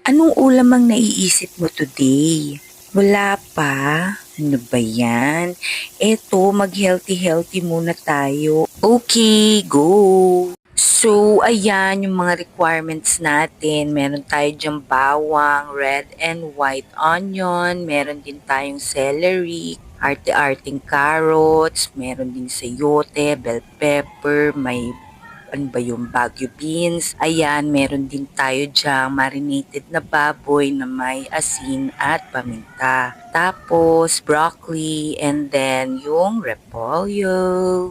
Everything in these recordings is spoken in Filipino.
Anong ulam ang naiisip mo today? Wala pa? Ano ba yan? Eto, mag-healthy-healthy muna tayo. Okay, go! So, ayan yung mga requirements natin. Meron tayo dyang bawang, red and white onion. Meron din tayong celery, arte-arting carrots. Meron din sayote, bell pepper, may ano ba yung Baguio beans. Ayan, meron din tayo dyang marinated na baboy na may asin at paminta. Tapos, broccoli and then yung repolyo.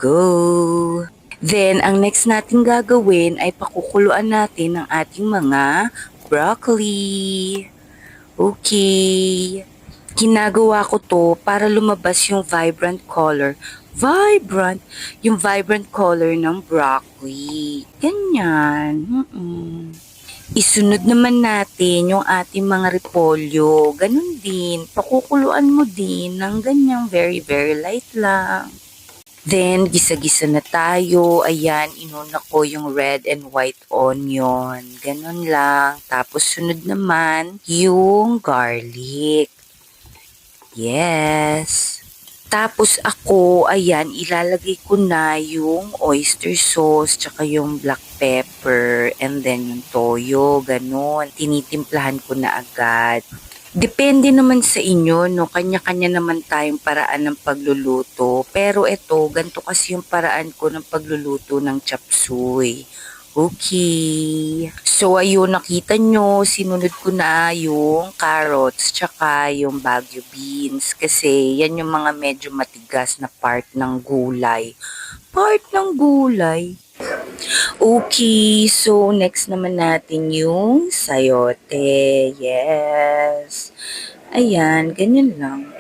Go! Then, ang next natin gagawin ay pakukuluan natin ang ating mga broccoli. Okay. Ginagawa ko to para lumabas yung vibrant color. Yung vibrant color ng broccoli. Ganyan. Isunod naman natin yung ating mga repolyo. Ganun din. Pakukuluan mo din ng ganyang very, very light lang. Then, gisa-gisa na tayo. Ayan, inuna ko yung red and white onion. Ganun lang. Tapos, sunod naman yung garlic. Yes. Tapos ako, ayan, ilalagay ko na yung oyster sauce, tsaka yung black pepper, and then yung toyo, ganun. Tinitimplahan ko na agad. Depende naman sa inyo, no? Kanya-kanya naman tayong paraan ng pagluluto. Pero ito, ganito kasi yung paraan ko ng pagluluto ng chop suey. Okay. So, ayun, nakita nyo, sinunod ko na yung carrots, tsaka yung Baguio beans. Kasi, yan yung mga medyo matigas na part ng gulay. Part ng gulay. Okay, so next naman natin yung sayote. Yes. Ayan, ganyan lang.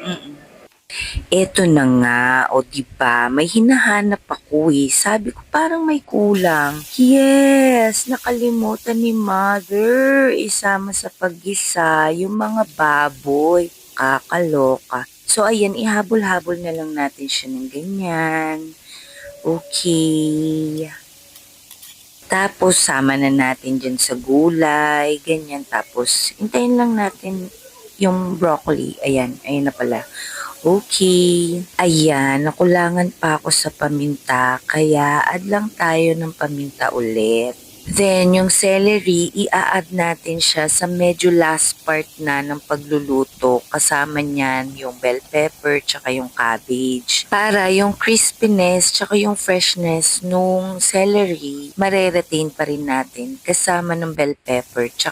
Eto na nga, o diba, may hinahanap ako eh. Sabi ko parang may kulang. Yes, nakalimutan ni mother. Isama sa paggisa yung mga baboy. Kakaloka. So ayan, ihabol-habol na lang natin siya ng ganyan. Okay. Tapos, sama na natin dyan sa gulay, ganyan. Tapos, hintayin lang natin yung broccoli. Ayan, ayun na pala. Okay. Ayan, nakulangan pa ako sa paminta, kaya add lang tayo ng paminta ulit. Then, yung celery, i-add natin siya sa medyo last part na ng pagluluto. Kasama niyan yung bell pepper, tsaka yung cabbage. Para yung crispiness, tsaka yung freshness nung celery, mareretain pa rin natin kasama ng bell pepper, tsaka